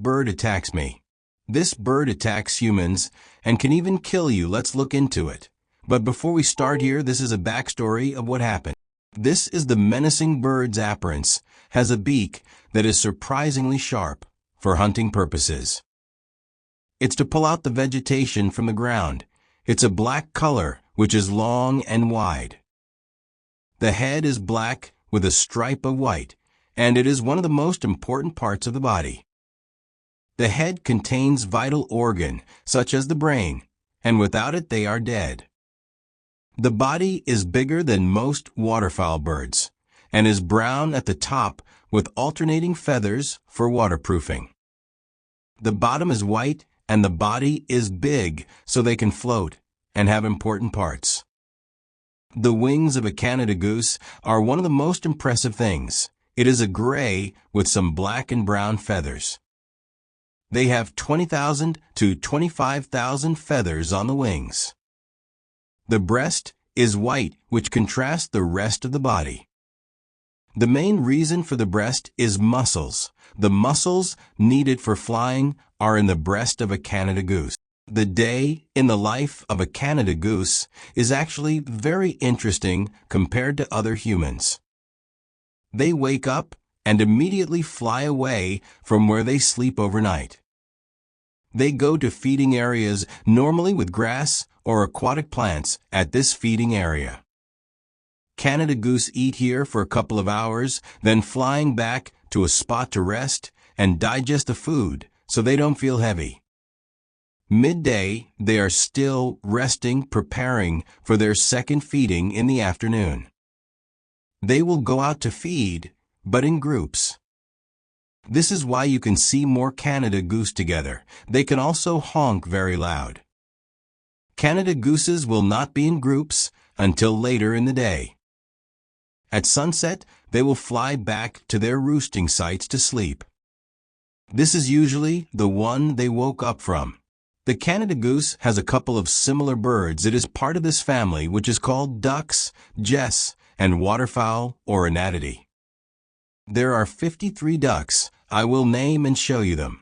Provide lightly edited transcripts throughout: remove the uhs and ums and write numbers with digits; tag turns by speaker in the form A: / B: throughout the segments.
A: bird attacks me. This bird attacks humans and can even kill you. Let's look into it. But before we start here, this is a backstory of what happened. This is the menacing bird's appearance, has a beak that is surprisingly sharp for hunting purposes. It's to pull out the vegetation from the ground. It's a black color, which is long and wide. The head is black with a stripe of white, and it is one of the most important parts of the body. The head contains vital organ, such as the brain, and without it they are dead. The body is bigger than most waterfowl birds, and is brown at the top with alternating feathers for waterproofing. The bottom is white, and the body is big so they can float and have important parts. The wings of a Canada goose are one of the most impressive things. It is a gray with some black and brown feathers. They have 20,000 to 25,000 feathers on the wings. The breast is white, which contrasts the rest of the body. The main reason for the breast is muscles. The muscles needed for flying are in the breast of a Canada goose. The day in the life of a Canada goose is actually very interesting compared to other humans. They wake up and immediately fly away from where they sleep overnight. They go to feeding areas, normally with grass or aquatic plants at this feeding area. Canada goose eat here for a couple of hours, then flying back to a spot to rest and digest the food so they don't feel heavy. Midday, they are still resting, preparing for their second feeding in the afternoon. They will go out to feed, but in groups. This is why you can see more Canada goose together. They can also honk very loud. Canada gooses will not be in groups until later in the day. At sunset, they will fly back to their roosting sites to sleep. This is usually the one they woke up from. The Canada goose has a couple of similar birds. It is part of this family, which is called ducks, geese, and waterfowl or anatidae. There are 53 ducks. I will name and show you them.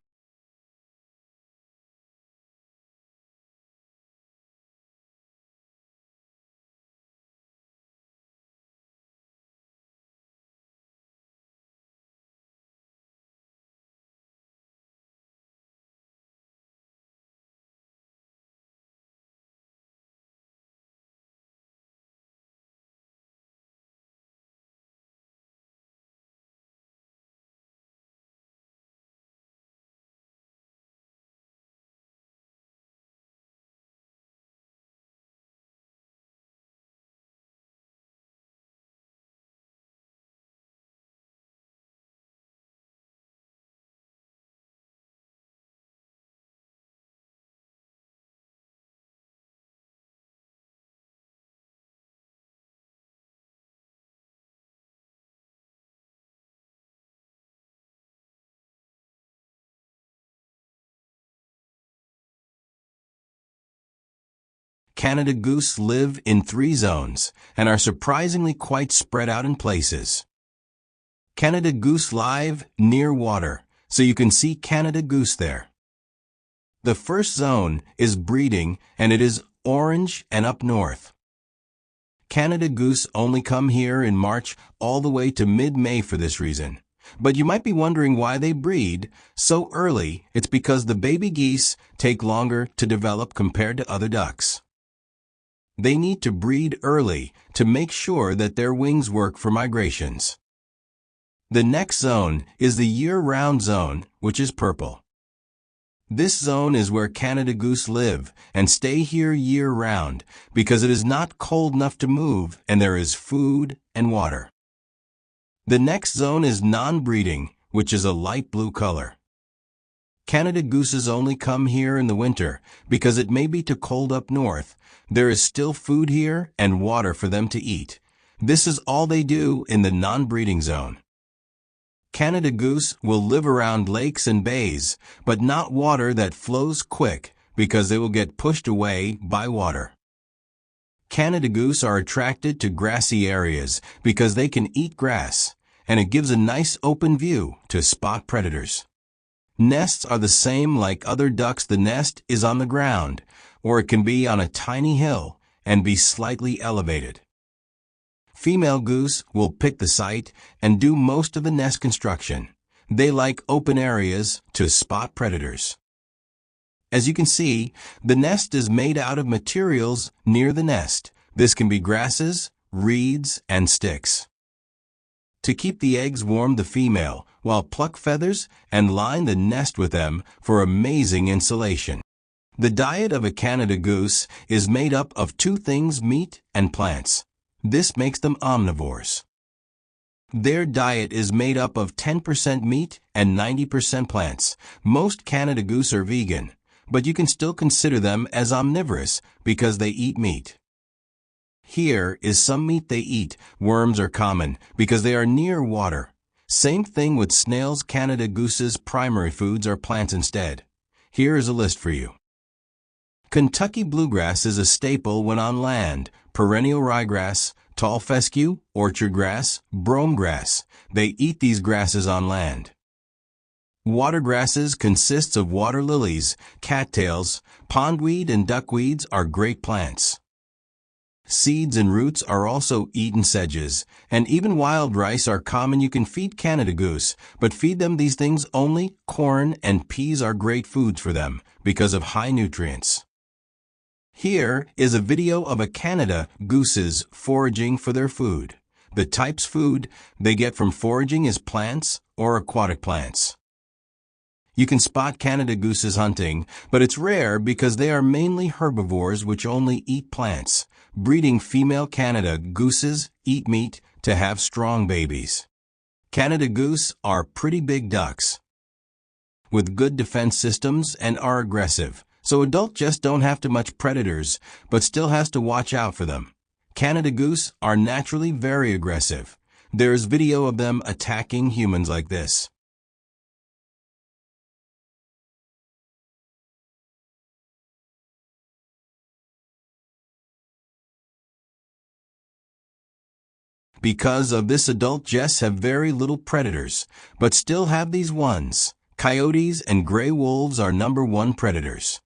A: Canada goose live in 3 zones and are surprisingly quite spread out in places. Canada goose live near water, so you can see Canada goose there. The first zone is breeding, and it is orange and up north. Canada goose only come here in March all the way to mid-May for this reason. But you might be wondering why they breed so early. It's because the baby geese take longer to develop compared to other ducks. They need to breed early to make sure that their wings work for migrations. The next zone is the year-round zone, which is purple. This zone is where Canada goose live and stay here year-round because it is not cold enough to move and there is food and water. The next zone is non-breeding, which is a light blue color. Canada gooses only come here in the winter because it may be too cold up north. There is still food here and water for them to eat. This is all they do in the non-breeding zone. Canada goose will live around lakes and bays, but not water that flows quick because they will get pushed away by water. Canada goose are attracted to grassy areas because they can eat grass, and it gives a nice open view to spot predators. Nests are the same like other ducks. The nest is on the ground, or it can be on a tiny hill and be slightly elevated. Female goose will pick the site and do most of the nest construction. They like open areas to spot predators. As you can see, the nest is made out of materials near the nest. This can be grasses, reeds, and sticks. To keep the eggs warm, the female will pluck feathers and line the nest with them for amazing insulation. The diet of a Canada goose is made up of two things: meat and plants. This makes them omnivores. Their diet is made up of 10% meat and 90% plants. Most Canada goose are vegan, but you can still consider them as omnivorous because they eat meat. Here is some meat they eat. Worms are common because they are near water. Same thing with snails. Canada goose's primary foods are plants instead. Here is a list for you. Kentucky bluegrass is a staple when on land. Perennial ryegrass, tall fescue, orchard grass, brome grass. They eat these grasses on land. Water grasses consists of water lilies, cattails, pondweed, and duckweeds are great plants. Seeds and roots are also eaten. Sedges and even wild rice are common. You can feed Canada goose, but feed them these things only. Corn and peas are great foods for them because of high nutrients. Here is a video of a Canada goose's foraging for their food. The types food they get from foraging is plants or aquatic plants. You can spot Canada gooses hunting, but it's rare because they are mainly herbivores which only eat plants. Breeding female Canada gooses eat meat to have strong babies. Canada goose are pretty big ducks with good defense systems and are aggressive. So adults just don't have too much predators, but still has to watch out for them. Canada goose are naturally very aggressive. There's video of them attacking humans like this. Because of this, adult Jess have very little predators, but still have these ones. Coyotes and gray wolves are #1 predators.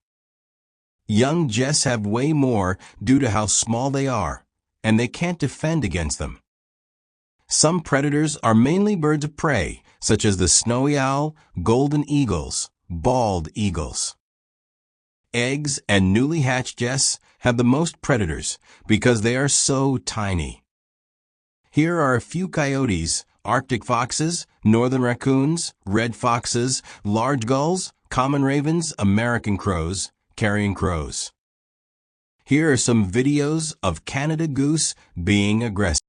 A: Young Jess have way more due to how small they are, and they can't defend against them. Some predators are mainly birds of prey, such as the snowy owl, golden eagles, bald eagles. Eggs and newly hatched Jess have the most predators because they are so tiny. Here are a few coyotes, Arctic foxes, northern raccoons, red foxes, large gulls, common ravens, American crows, carrion crows. Here are some videos of Canada goose being aggressive.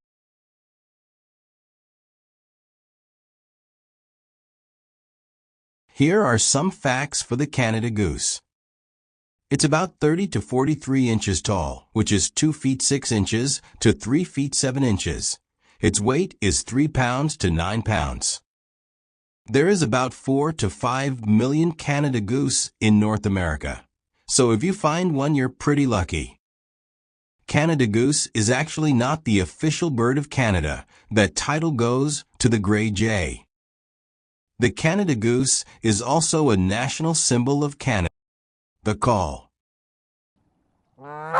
A: Here are some facts for the Canada goose. It's about 30 to 43 inches tall, which is 2 feet 6 inches to 3 feet 7 inches. Its weight is 3 pounds to 9 pounds. There is about 4 to 5 million Canada goose in North America. So if you find one, you're pretty lucky. Canada goose is actually not the official bird of Canada. That title goes to the gray jay. The Canada goose is also a national symbol of Canada. The call.
B: Wow.